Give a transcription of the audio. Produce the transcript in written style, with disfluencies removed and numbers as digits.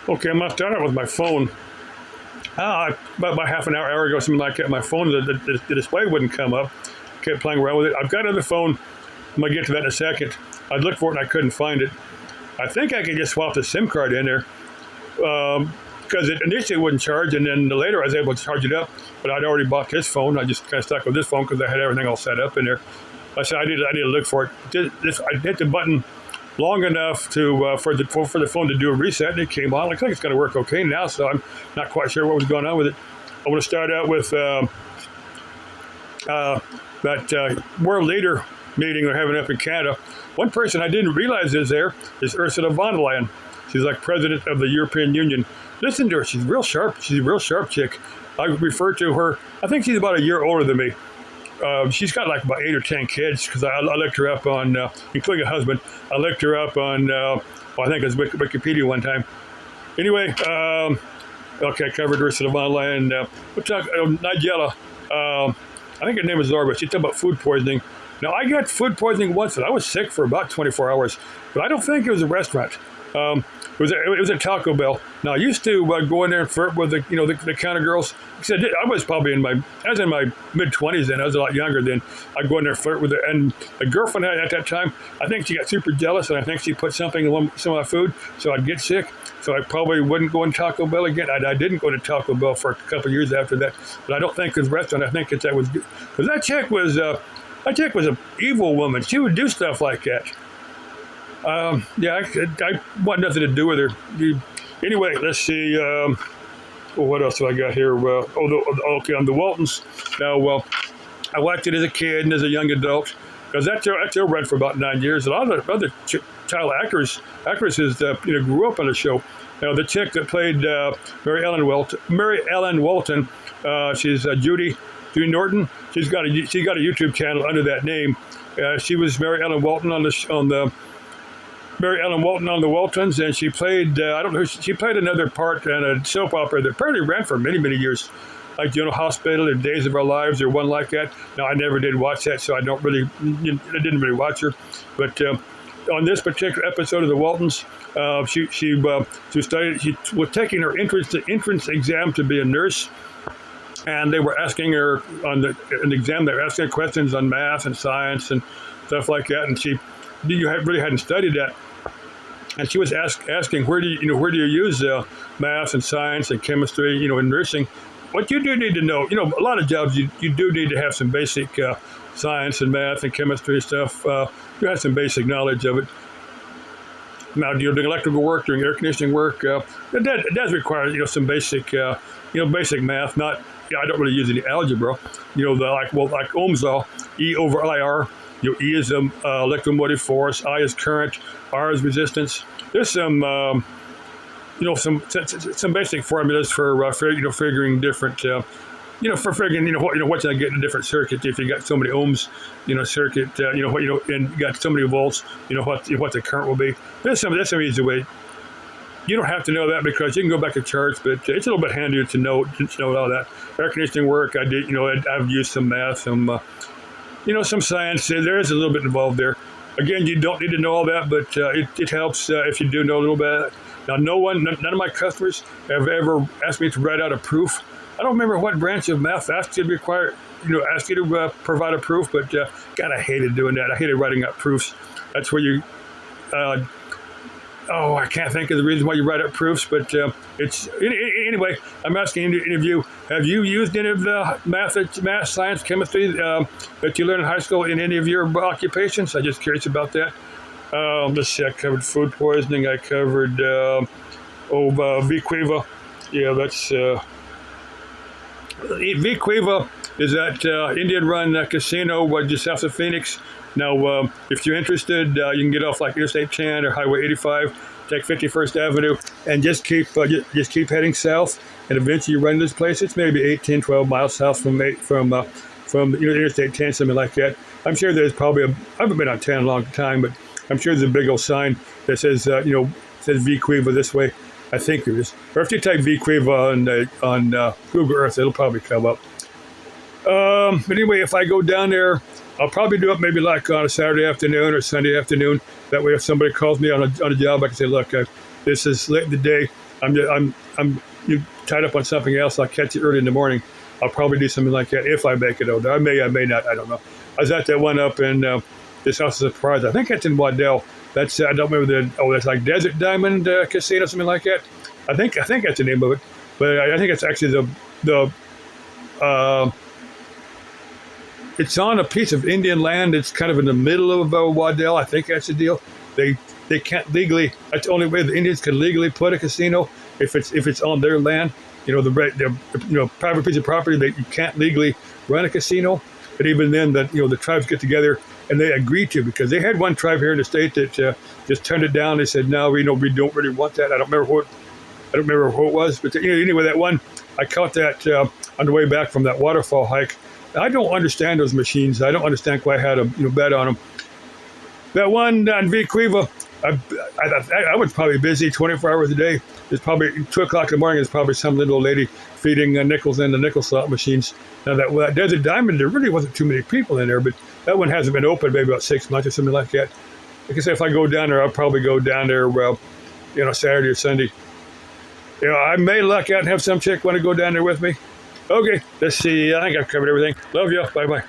Okay, I'm gonna start out with my phone. About half an hour ago, something like that. My phone, the display wouldn't come up. Kept playing around with it. I've got another phone. I'm gonna get to that in a second. I'd looked for it and I couldn't find it. I think I could just swap the SIM card in there because it initially wouldn't charge, and then later I was able to charge it up. But I'd already bought this phone. I just kind of stuck with this phone because I had everything all set up in there. I said I need to look for it. I hit the button long enough to for the phone to do a reset, and it came on. Looks like it's going to work okay now, so I'm not quite sure what was going on with it. I want to start out with that world leader meeting we're having up in Canada. One person I didn't realize is there is Ursula von der Leyen. She's like president of the European Union. Listen to her. She's real sharp. She's a real sharp chick. I refer to her. I think she's about a year older than me. She's got like about 8 or 10 kids because I looked her up on, including a husband. I looked her up on, I think it was Wikipedia one time. Anyway, okay, I covered Ursula von der Leyen. We'll talk Nigella. I think her name is Laura, but she talked about food poisoning. Now, I got food poisoning once, and I was sick for about 24 hours, but I don't think it was a restaurant. It was a Taco Bell. Now I used to go in there and flirt with the counter girls. I was probably in my mid-20s then. I was a lot younger then. I'd go in there and flirt with her, and the girlfriend I had at that time, I think she got super jealous, and I think she put something in some of my food, so I'd get sick. So I probably wouldn't go in Taco Bell again. I didn't go to Taco Bell for a couple of years after that, but I don't think it was a restaurant. I think that was because that chick was an evil woman. She would do stuff like that. I want nothing to do with her. Anyway, let's see. What else have I got here? Okay, on the Waltons. Now, I watched it as a kid and as a young adult because that show ran for about 9 years. A lot of other child actresses grew up on the show. Now, the chick that played Mary Ellen Walton, she's Judy Norton. She's got a YouTube channel under that name. She was Mary Ellen Walton on the Mary Ellen Walton on the Waltons, and she played, she played another part in a soap opera that apparently ran for many, many years, like General Hospital or Days of Our Lives or one like that. Now, I never did watch that, so I didn't really watch her. But on this particular episode of the Waltons, she was taking her entrance exam to be a nurse, and they were asking her on an exam, they were asking her questions on math and science and stuff like that, and she really hadn't studied that. And she was asking, where do you use math and science and chemistry, in nursing? What you do need to know, a lot of jobs you do need to have some basic science and math and chemistry stuff. You have some basic knowledge of it. Now, doing electrical work, doing air conditioning work, it does require some basic basic math. Not, I don't really use any algebra. Like Ohm's law, E over IR. E is electromotive force, I is current, R is resistance. There's some basic formulas for figuring different for figuring what's going to get in a different circuit. If you got so many ohms, circuit, and you got so many volts, what the current will be. There's some easy way. You don't have to know that because you can go back to charts, but it's a little bit handier to know all that. Air conditioning work, I did. I've used some math, some science. There is a little bit involved there. Again, you don't need to know all that, but it helps if you do know a little bit. Now, none of my customers have ever asked me to write out a proof. I don't remember what branch of math asked you to provide a proof, but God, I hated doing that. I hated writing out proofs. That's where you. I can't think of the reason why you write up proofs, but it's anyway. I'm asking any of you: have you used any of the math, science, chemistry that you learned in high school in any of your occupations? I'm just curious about that. Let's see. I covered food poisoning. I covered VQuiva. Yeah, that's VQuiva is that Indian-run casino just south of Phoenix. Now, if you're interested, you can get off like Interstate 10 or Highway 85, take 51st Avenue, and just keep heading south, and eventually you run into this place. It's maybe 8, 10, 12 miles south from Interstate 10, something like that. I'm sure there's probably I haven't been on 10 in a long time, but I'm sure there's a big old sign that says says VQuiva this way. I think there is. Or if you type VQuiva on Google Earth, it'll probably come up. But anyway, if I go down there, I'll probably do it maybe like on a Saturday afternoon or Sunday afternoon. That way, if somebody calls me on a job, I can say, look, this is late in the day. I'm you tied up on something else. I'll catch you early in the morning. I'll probably do something like that if I make it out there. I may not. I don't know. I was at that one up in this House of Surprise. I think it's in Waddell. That's I don't remember that's like Desert Diamond Casino, something like that. I think that's the name of it. But I think it's actually the it's on a piece of Indian land. It's kind of in the middle of Waddell. I think that's the deal. They can't legally. That's the only way the Indians can legally put a casino if it's on their land. Private piece of property that you can't legally run a casino. But even then, the tribes get together and they agree to, because they had one tribe here in the state that just turned it down. They said, no, we don't really want that. I don't remember who it was, but anyway, that one I caught that on the way back from that waterfall hike. I don't understand those machines. I don't understand quite how to bet on them. That one on Vequeva, I was probably busy 24 hours a day. It's probably 2 o'clock in the morning. There's probably some little old lady feeding nickels in the nickel slot machines. Now that Desert Diamond, there really wasn't too many people in there, but that one hasn't been open maybe about 6 months or something like that. Like I said, if I go down there, I'll probably go down there, Saturday or Sunday. I may luck out and have some chick want to go down there with me. Okay, let's see. I think I've covered everything. Love you. Bye-bye.